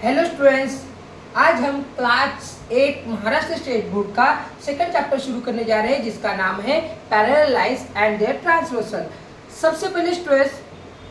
Hello students, आज हम class 8 Maharashtra state board का सेकंड चैप्टर शुरू करने जा रहे हैं जिसका नाम है parallel lines and their transversal. सबसे पहले स्टूडेंट्स,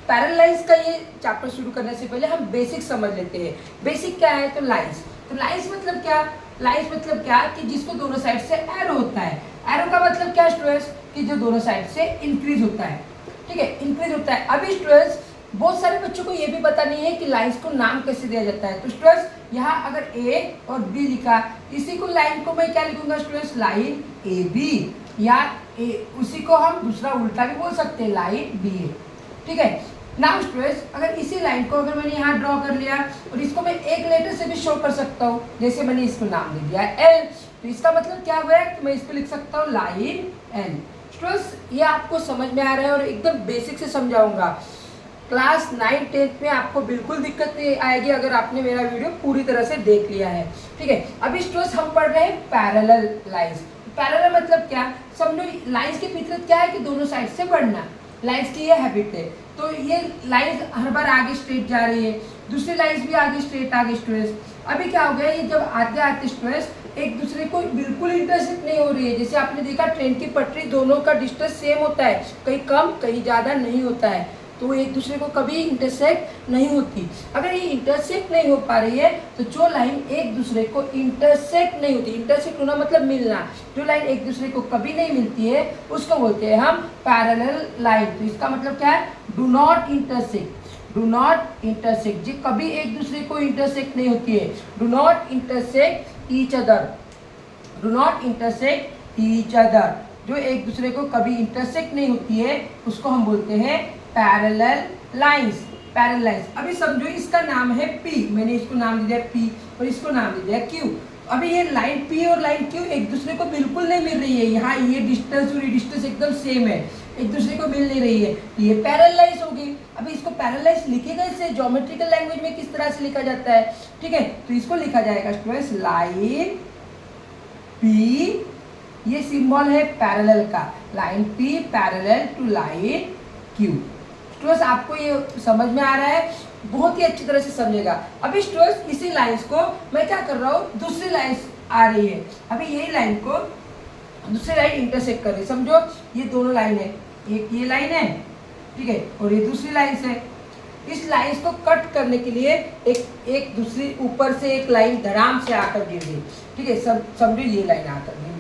पैरेलल लाइंस का ये चैप्टर शुरू करने से पहले हम बेसिक समझ लेते हैं। बेसिक क्या है? तो लाइंस मतलब क्या? लाइंस मतलब क्या कि जिसको दोनों साइड से एरो होता है। एरो का मतलब क्या स्टूडेंट्स? कि जो दोनों साइड से इंक्रीज होता है। ठीक है, इंक्रीज होता है। अभी स्टूडेंट्स, बहुत सारे बच्चों को ये भी पता नहीं है कि लाइंस को नाम कैसे दिया जाता है। तो स्टूडेंट्स, यहाँ अगर ए और बी लिखा, इसी को लाइन को मैं क्या लिखूंगा स्टूडेंट्स? लाइन ए बी, या उसी को हम दूसरा उल्टा भी बोल सकते हैं, लाइन बी ए। ठीक है। नाउ स्टूडेंट्स, अगर इसी लाइन को अगर मैंने यहाँ ड्रॉ कर लिया और इसको मैं एक लेटर से भी शो कर सकता हूँ, जैसे मैंने इसको नाम दे दिया एल, तो इसका मतलब क्या हुआ कि मैं इसको लिख सकता हूँ लाइन एल। स्टूडेंट्स, ये आपको समझ में आ रहा है और एकदम बेसिक से समझाऊंगा। क्लास 9-10 में आपको बिल्कुल दिक्कत नहीं आएगी अगर आपने मेरा वीडियो पूरी तरह से देख लिया है। ठीक है। अभी स्टूडेंट्स, हम पढ़ रहे हैं पैरेलल लाइंस। पैरेलल मतलब क्या? समझो, लाइंस की फितरत क्या है कि दोनों साइड से बढ़ना। लाइंस की ये हैबिट है। तो ये लाइंस हर बार आगे स्ट्रेट जा रही है, दूसरी लाइंस भी आगे स्ट्रेट आगे स्टूडेंट्स। अभी क्या हो गया, ये जब आते आते स्टूडेंट्स एक दूसरे को बिल्कुल इंटरसेक्ट नहीं हो रही है। जैसे आपने देखा ट्रेन की पटरी, दोनों का डिस्टेंस सेम होता है, कहीं कम कहीं ज़्यादा नहीं होता है, तो वो एक दूसरे को कभी इंटरसेक्ट नहीं होती। अगर ये इंटरसेक्ट नहीं हो पा रही है तो जो लाइन एक दूसरे को इंटरसेक्ट नहीं होती, इंटरसेक्ट होना मतलब मिलना, जो लाइन एक दूसरे को कभी नहीं मिलती है उसको बोलते हैं हम पैरेलल लाइन। तो इसका मतलब क्या है? Do not intersect. Do not intersect, जो कभी एक दूसरे को इंटरसेक्ट नहीं होती है। Do not intersect each other. Do not intersect each other, जो एक दूसरे को कभी इंटरसेक्ट नहीं होती है उसको हम बोलते हैं पैरेलल लाइंस। Parallel lines. अभी समझो, इसका नाम है P, मैंने इसको नाम दे दिया P और इसको नाम दे दिया Q। अभी ये लाइन P और लाइन Q एक दूसरे को बिल्कुल नहीं मिल रही है। यहाँ ये डिस्टेंस और ये डिस्टेंस एकदम सेम है, एक दूसरे को मिल नहीं रही है, तो ये पैरेलल लाइंस होगी। अभी इसको पैरेलल लाइंस लिखेगा इसे ज्योमेट्रिकल लैंग्वेज में किस तरह से लिखा जाता है? ठीक है, तो इसको लिखा जाएगा स्टूडेंट्स लाइन P, ये सिंबल है पैरेलल का, line P parallel to line Q। Students, आपको ये समझ में आ रहा है? बहुत ही अच्छी तरह से समझेगा। अभी स्टूडेंट्स, इसी लाइंस को मैं क्या कर रहा हूँ, दूसरी लाइंस आ रही है, अभी यही लाइन को दूसरी लाइन इंटरसेक्ट कर रही है। समझो, ये दोनों लाइन है, एक ये लाइन है, ठीक है, और ये दूसरी लाइन है। इस लाइंस को कट करने के लिए एक दूसरी ऊपर से एक लाइन धड़ाम से आकर गिर गई। ठीक है, समझो ये लाइन आकर गिर गई।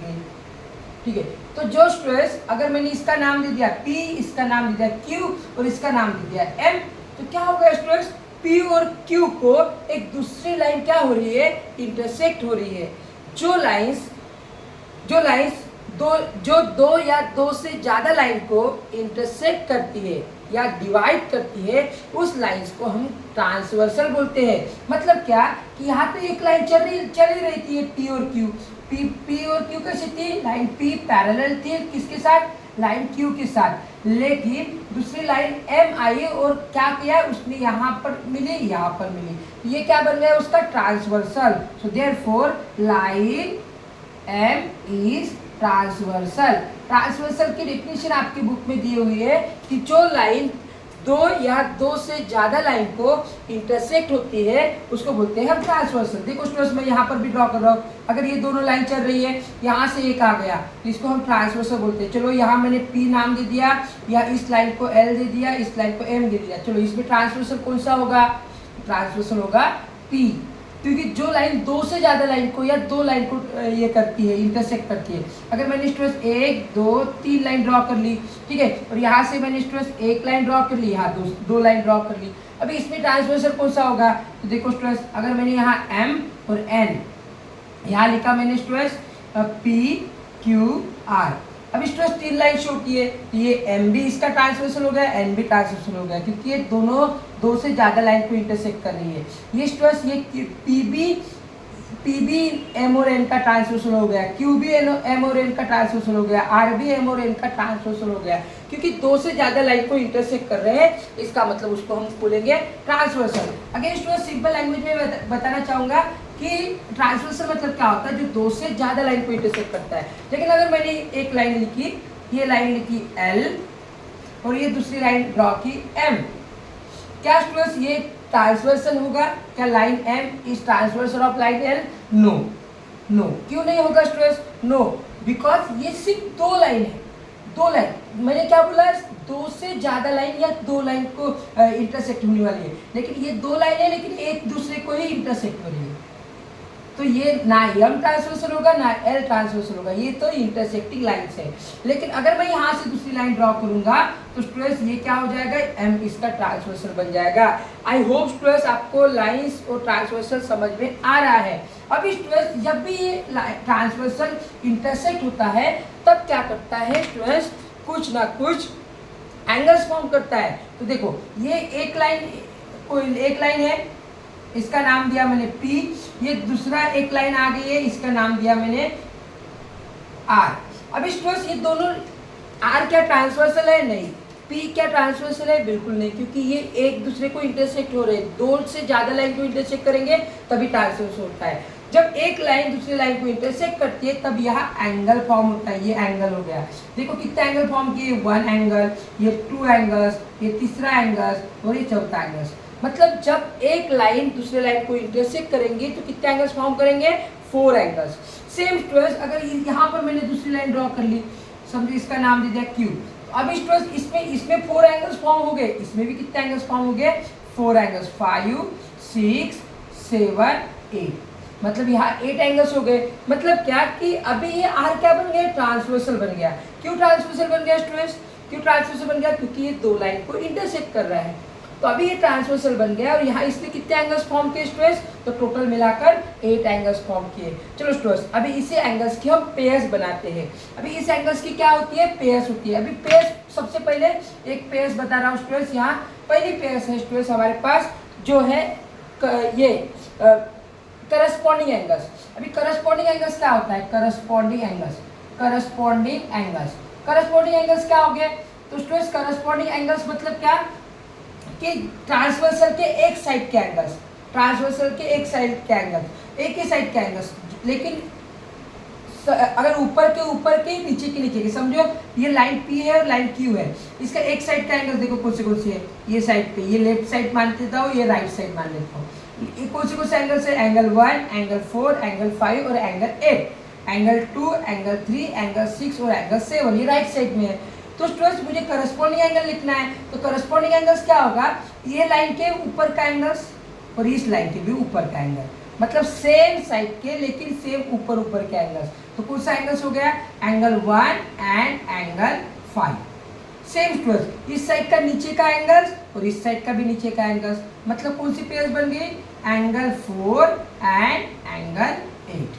ठीक है, तो जो स्टूडेंट्स, अगर मैंने इसका नाम दे दिया P, इसका नाम दे दिया Q और इसका नाम दे दिया M, तो क्या होगा स्टूडेंट्स? P और Q को एक दूसरी लाइन क्या हो रही है? इंटरसेक्ट हो रही है। जो लाइंस दो या दो से ज्यादा लाइन को इंटरसेक्ट करती है या डिवाइड करती है, उस लाइंस को हम ट्रांसवर्सल बोलते हैं। मतलब क्या कि यहाँ पे एक लाइन चल ही रही थी, P और Q। P और Q कैसे थी? लाइन P पैरेलल थी किसके साथ? लाइन Q के साथ। लेकिन दूसरी लाइन M आई और क्या किया उसने? यहाँ पर मिली, यहाँ पर मिली, ये क्या बन गया उसका? Transversal. So therefore line M is transversal. Transversal की डेफिनेशन आपकी बुक में दी हुई है कि जो लाइन दो या दो से ज्यादा लाइन को इंटरसेक्ट होती है उसको बोलते हैं हम ट्रांसवर्सल। देखो स्टूडेंट्स, मैं यहाँ पर भी ड्रॉ कर रहा हूँ, अगर ये दोनों लाइन चल रही है, यहाँ से एक आ गया तो इसको हम ट्रांसवर्सल बोलते हैं। चलो, यहाँ मैंने P नाम दे दिया, या इस लाइन को L दे दिया, इस लाइन को M दे दिया। चलो, इसमें ट्रांसवर्सल कौन सा होगा? ट्रांसवर्सल होगा P, क्योंकि जो लाइन दो से ज्यादा लाइन को या दो लाइन को ये करती है, इंटरसेक्ट करती है। अगर मैंने स्टूडेंट्स 1 2 3 लाइन ड्रॉ कर ली, ठीक है, और यहाँ से मैंने स्टूडेंट्स एक लाइन ड्रॉ कर ली, यहाँ दो लाइन ड्रॉ कर ली, अभी इसमें ट्रांसवर्सल कौन सा होगा? तो देखो स्टूडेंट्स, अगर मैंने यहाँ M और N यहाँ लिखा मैंने स्टूडेंट्स P Q R, अभी स्टूडेंट्स 3 लाइन शो की है, ये M भी इसका ट्रांसवर्सल हो गया, N भी ट्रांसवर्सल हो गया, क्योंकि ये दोनों दो से ज्यादा लाइन को इंटरसेक्ट कर रही है। ये स्टूडेंट्स, ये P भी M और N का ट्रांसवर्सल हो गया, Q भी M और N का ट्रांसवर्सल हो गया, R भी M और N का ट्रांसवर्सल हो गया, क्योंकि दो से ज्यादा लाइन को इंटरसेक्ट कर रहे हैं, इसका मतलब उसको हम बोलेंगे transversal. Again students, simple language में बताना चाहूंगा कि ट्रांसवर्सल मतलब क्या होता है? जो दो से ज्यादा लाइन को इंटरसेक्ट करता है। लेकिन अगर मैंने एक लाइन लिखी, ये लाइन लिखी L और ये दूसरी लाइन ड्रॉ की M, क्या स्टूडेंट्स, ये ट्रांसवर्सल होगा क्या? Line M is transversal of line L? No, no. क्यों नहीं होगा स्टूडेंट्स? नो, बिकॉज ये सिर्फ दो लाइन है, दो लाइन। मैंने क्या बोला? दो से ज्यादा लाइन या दो लाइन को इंटरसेक्ट होने वाली है, लेकिन ये दो लाइन है लेकिन एक दूसरे को ही इंटरसेक्ट हो रही है। तो ये ना एम ट्रांसवर्सल होगा ना एल ट्रांसवर्सल होगा, ये तो इंटरसेक्टिंग लाइन्स है। लेकिन अगर मैं यहाँ से दूसरी लाइन ड्रॉ करूंगा तो स्टूडेंट्स ये क्या हो जाएगा? एम इसका ट्रांसवर्सल बन जाएगा। आई होप स्टूडेंट्स आपको लाइन्स और ट्रांसवर्सल समझ में आ रहा है। अभी स्टूडेंट्स जब भी ये ट्रांसवर्सल इंटरसेक्ट होता है तब क्या करता है स्टूडेंट्स? कुछ ना कुछ एंगल्स फॉर्म करता है। तो देखो ये एक लाइन है, इसका नाम दिया मैंने P। ये दूसरा एक लाइन आ गई है, इसका नाम दिया मैंने R। अब स्टूडेंट्स ये दोनों R क्या ट्रांसवर्सल है? नहीं। P क्या ट्रांसवर्सल है? बिल्कुल नहीं, क्योंकि ये एक दूसरे को इंटरसेक्ट हो रहे हैं। दो से ज्यादा लाइन को इंटरसेक्ट करेंगे तभी ट्रांसवर्सल होता है। जब एक लाइन दूसरी लाइन को इंटरसेक्ट करती है तब यहाँ एंगल फॉर्म होता है। ये एंगल हो गया। देखो कितने एंगल फॉर्म किए? 1 एंगल, ये 2 एंगल्स, ये तीसरा एंगल और ये चौथा एंगल। मतलब जब एक लाइन दूसरे लाइन को इंटरसेक्ट करेंगे तो कितने एंगल्स फॉर्म करेंगे? 4 एंगल्स। सेम स्टूडेंट्स अगर यहाँ पर मैंने दूसरी लाइन ड्रॉ कर ली, समझो इसका नाम दे दिया Q। अब स्टूडेंट्स इसमें 4 एंगल्स फॉर्म हो गए, इसमें भी कितने एंगल्स फॉर्म हो गए? 4 एंगल्स, 5, 6, 7, 8। मतलब यहाँ 8 एंगल्स हो गए। मतलब क्या कि अभी ये R क्या बन गया? ट्रांसवर्सल बन गया। क्यों ट्रांसवर्सल बन गया स्टूडेंट्स? क्यों ट्रांसवर्सल बन गया? क्योंकि ये दो लाइन को इंटरसेक्ट कर रहा है। तो अभी ये ट्रांसवर्सल बन गया और यहाँ इसने कितने एंगल्स फॉर्म किए स्टूडेंट्स? तो टोटल मिलाकर 8 एंगल्स फॉर्म किए। चलो स्टूडेंट्स अभी इसी एंगल्स की हम पेयर्स बनाते हैं। अभी इस एंगल्स की क्या होती है? पेयर्स होती है। अभी पेयर्स सबसे पहले एक पेयर्स बता रहा हूँ स्टूडेंट्स। यहाँ पहली पेयर्स है स्टूडेंट्स हमारे पास जो है ये करस्पॉन्डिंग एंगल्स। अभी करस्पॉन्डिंग एंगल्स क्या होता है? करस्पॉन्डिंग एंगल्स क्या हो गया? तो स्टूडेंट्स करस्पॉन्डिंग एंगल्स मतलब क्या कि ट्रांसवर्सल के एक साइड के एंगल्स, एक ही साइड के एंगल्स। लेकिन अगर ऊपर के नीचे के, समझो ये लाइन P है और लाइन Q है, इसका एक साइड का एंगल देखो कौन से है? ये साइड पे, ये लेफ्ट साइड मान लेता हूँ, ये राइट साइड मान लेता हूँ। ये कौन से एंगल्स है? एंगल 1, एंगल 4, एंगल 5 और एंगल 8, एंगल 2, एंगल 3, एंगल 6 और एंगल 7। ये राइट साइड में है। तो स्टूडेंट्स मुझे करस्पॉन्डिंग एंगल लिखना है। तो करस्पॉन्डिंग एंगल्स क्या होगा? ये लाइन के ऊपर का एंगल्स और इस लाइन के भी ऊपर का एंगल, मतलब सेम साइड के लेकिन सेम ऊपर के एंगल्स। तो कौन सा एंगल्स हो गया? Angle 1 and angle 5। Same students इस साइड का नीचे का एंगल्स और इस साइड का भी नीचे का एंगल्स, मतलब कौन सी पेयर्स बन गई? Angle 4 and angle 8।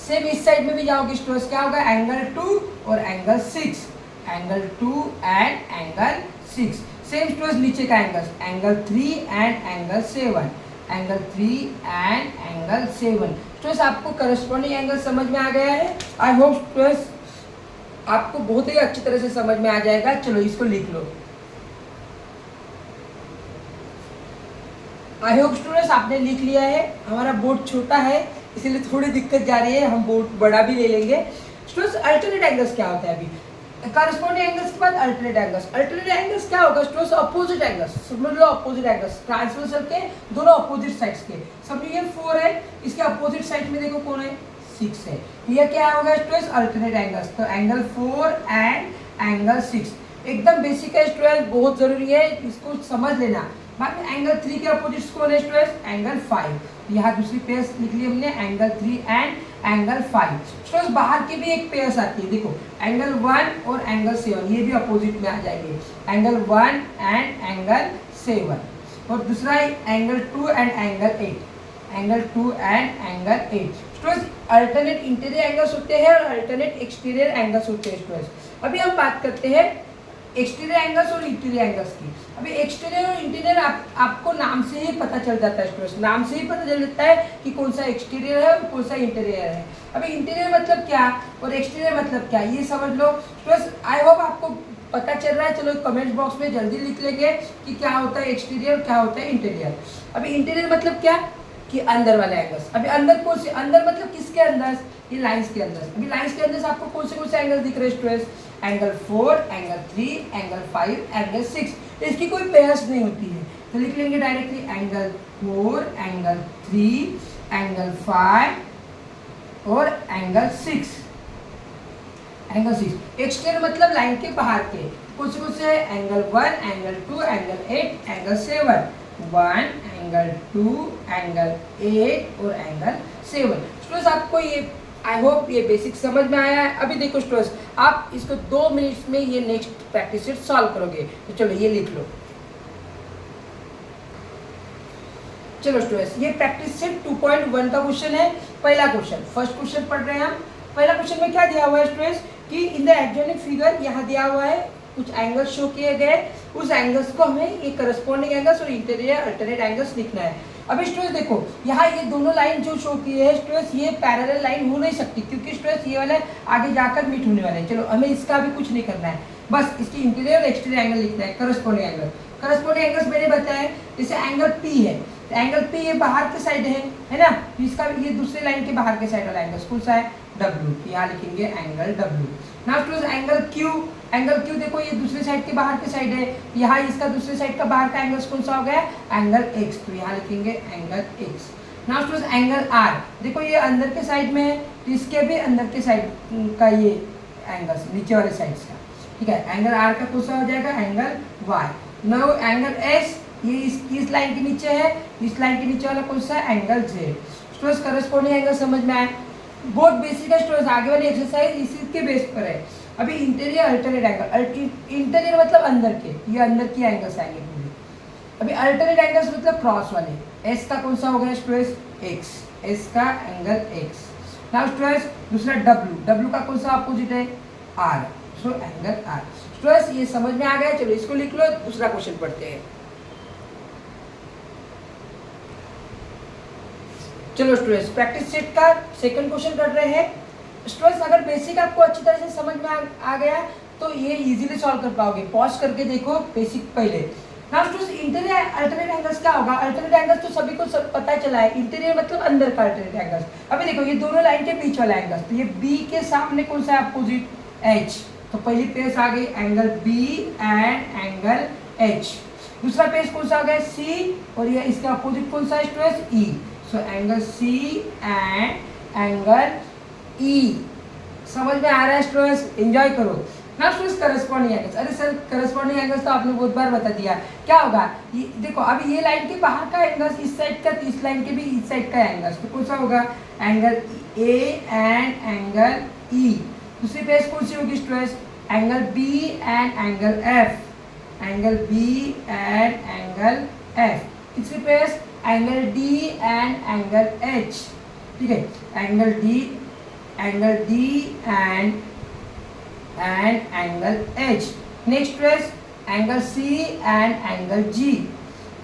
सेम इस साइड में भी जाओगे स्टूडेंट्स, क्या होगा? एंगल 2 और angle 6, angle 2 and angle 6। Same students नीचे का angles, angle 3 and angle 7, angle 3 and angle 7। Students आपको करस्पॉन्डिंग एंगल समझ में आ गया है। आई होप स्टूडेंट्स आपको बहुत ही अच्छी तरह से समझ में आ जाएगा। चलो इसको लिख लो। आई होप स्टूडेंट्स आपने लिख लिया है। हमारा बोर्ड छोटा है इसीलिए थोड़ी दिक्कत जा रही है, हम बोर्ड बड़ा भी ले लेंगे। स्टूडेंट्स अल्टरनेट एंगल्स क्या होता है? अभी करस्पॉन्डिंग एंगल्स के बाद अल्टरनेट एंगल्स क्या होगा स्टूडेंट्स? अपोजिट एंगल्स, समझ लो अपोजिट एंगल्स, ट्रांसवर्सल के दोनों अपोजिट साइड्स के। समझो ये 4 है, इसके अपोजिट साइड में देखो कौन है? 6 है। यह क्या होगा स्टूडेंट्स? Alternate angles. तो एंगल 4 एंड एंगल 6 एकदम बेसिक है स्टूडेंट्स, बहुत जरूरी है, इसको समझ लेना। बाद में एंगल 3 के अपोजिट्स कौन है स्टूडेंट्स? एंगल 5। यहाँ दूसरी पेयर्स लिख ली हमने, एंगल 3 एंड एंगल 5। स्टूडेंट्स बाहर की भी एक पेयर्स आती है, देखो एंगल 1 और एंगल 7, ये भी अपोजिट में आ जाएंगे। एंगल 1 एंड एंगल 7 और दूसरा angle 2 and angle 8, angle 2 and angle 8। Students alternate interior angles होते हैं और अल्टरनेट एक्सटीरियर एंगल्स होते हैं स्टूडेंट्स। अभी हम बात करते हैं एक्सटीरियर एंगल्स और इंटीरियर एंगल्स की। अभी एक्सटीरियर और इंटीरियर आपको नाम से ही पता चल जाता है स्टूडेंट्स, नाम से ही पता चल जाता है कि कौन सा एक्सटीरियर है और कौन सा इंटीरियर है। अभी इंटीरियर मतलब क्या और एक्सटीरियर मतलब क्या, ये समझ लो स्टूडेंट्स। आई होप आपको पता चल रहा है। चलो कमेंट बॉक्स में जल्दी लिख लेंगे कि क्या होता है एक्सटीरियर, क्या होता है इंटीरियर। अभी इंटीरियर मतलब क्या कि अंदर वाले एंगल्स। अभी अंदर कौन से? अंदर मतलब किसके अंदर? ये लाइंस के अंदर। अभी लाइंस के अंदर से आपको कौन से एंगल दिख रहे हैं students? Angle 4, angle 3, angle 5, angle 6। इसकी कोई पेयर्स नहीं होती है। तो लिख लेंगे डायरेक्टली एंगल 4, एंगल 3, एंगल 5 और एंगल 6। एंगल 6 एक्सटेरियर मतलब लाइन के बाहर के, कुछ कुछ है angle 1, angle 2, angle 8, angle 7। 1, angle 2, angle 8 और एंगल 7। स्टूडेंट्स आपको ये आई होप ये बेसिक समझ में आया है। अभी देखो स्टूडेंट्स, आप इसको 2 मिनट्स में ये नेक्स्ट प्रैक्टिस सेट सॉल्व करोगे। तो चलो ये लिख लो। चलो स्टूडेंट्स, ये प्रैक्टिस सेट 2.1 का क्वेश्चन है। पहला क्वेश्चन, फर्स्ट क्वेश्चन पढ़ रहे हैं हम। पहला क्वेश्चन में क्या दिया हुआ है स्टूडेंट्स कि इन द एक्सोनिक फिगर यहाँ दिया हुआ है कुछ एंगल्स शो किए गए, उस एंगल्स को हमें ये करस्पॉन्डिंग एंगल्स और इंटीरियर अल्टरनेट एंगल्स लिखना है। अभी स्टूडेंट्स देखो, यहाँ ये दोनों लाइन जो शो किए हैं स्टूडेंट्स, ये पैरेलल लाइन हो नहीं सकती क्योंकि स्टूडेंट्स ये वाले आगे जाकर मीट होने वाले हैं। चलो हमें इसका भी कुछ नहीं करना है, बस इसकी इंटीरियर और एक्सटीरियर एंगल लिखना है, करस्पॉन्डिंग एंगल। करस्पॉन्डिंग एंगल्स मैंने बताया, जैसे एंगल पी है, तो एंगल पी ये बाहर के साइड है ना, इसका ये दूसरे लाइन के बाहर के साइड वाला एंगल कौन सा है, डब्ल्यू। यहाँ लिखेंगे angle W. Now students angle Q, angle Q देखो ये दूसरे साइड के बाहर के साइड है, यहाँ इसका दूसरे साइड का बाहर का एंगल कौन सा हो गया, एंगल एक्स। तो यहाँ लिखेंगे angle X. Now students angle R, देखो ये अंदर के साइड में है, तो इसके भी अंदर के साइड का ये एंगल नीचे वाले साइड का, ठीक है। एंगल आर का कौन सा हो जाएगा, angle Y. Now angle S, ये इस लाइन के नीचे है, इस लाइन के नीचे वाला कौन सा, angle Z. Students corresponding angle समझ में आए, बहुत बेसिक है स्टूडेंट्स। आगे वाली एक्सरसाइज इसी के बेस पर है। अभी इंटीरियर अल्टरनेट एंगल, इंटीरियर मतलब अंदर के, ये अंदर की एंगल्स आएंगे पूरे। अभी अल्टरनेट एंगल्स मतलब क्रॉस वाले, एस का कौन सा हो गया स्टूडेंट्स, एक्स, एस का एंगल एक्स। नाउ स्टूडेंट्स दूसरा डब्ल्यू, डब्ल्यू का कौन सा अपोजिट है, R, so angle R. Students ये समझ में आ गया, चलो इसको लिख लो। दूसरा क्वेश्चन पढ़ते हैं। चलो स्टूडेंट्स प्रैक्टिस सेट का सेकंड क्वेश्चन कर रहे हैं। स्टूडेंट्स अगर बेसिक आपको अच्छी तरह से समझ में आ गया तो ये इजीली सॉल्व कर पाओगे। पॉज करके देखो बेसिक पहले। Now students interior alternate angles क्या होगा, अल्टरनेट एंगल्स तो सभी को पता चला है, इंटीरियर मतलब अंदर का अल्टरनेट एंगल्स। अभी देखो ये दोनों लाइन के बीच वाला एंगल्स, तो ये बी के सामने कौन सा है, अपोजिट एच। तो पहली पेज आ गई angle B and angle H. दूसरा पेज कौन सा आ गया, सी, और ये इसका अपोजिट कौन सा है students, E. So angle C and angle E. समझ में आ रहा है स्टूडेंट्स, एंजॉय करो। नाउ स्टूडेंट्स करस्पॉन्डिंग एंगल्स, अरे सर करस्पॉन्डिंग एंगल्स तो आपने बहुत बार बता दिया। क्या होगा, ये देखो अभी ये लाइन के बाहर का एंगल्स इस साइड का, इस लाइन के भी इस साइड का एंगल्स, तो कौन सा होगा, angle A and angle E. दूसरी पेज कौन सी होगी students, angle B and angle F, angle B and angle F. तीसरी page angle D and angle H, ठीक है, angle D and angle H. Next page angle C and angle G,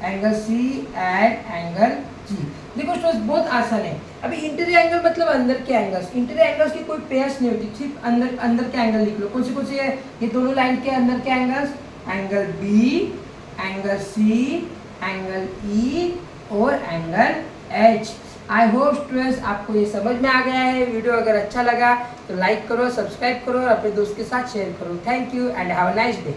angle C and angle G. देखो students बहुत आसान है। अभी interior angle मतलब अंदर के एंगल्स, इंटीरियर एंगल्स की कोई पेयर्स नहीं होती, सिर्फ अंदर के एंगल लिख लो। कौन सी है, ये दोनों लाइन के अंदर के angles, angle B, angle C, angle E और angle H. I hope students आपको ये समझ में आ गया है। वीडियो अगर अच्छा लगा तो लाइक करो, सब्सक्राइब करो और अपने दोस्त के साथ शेयर करो। Thank you and have a nice day.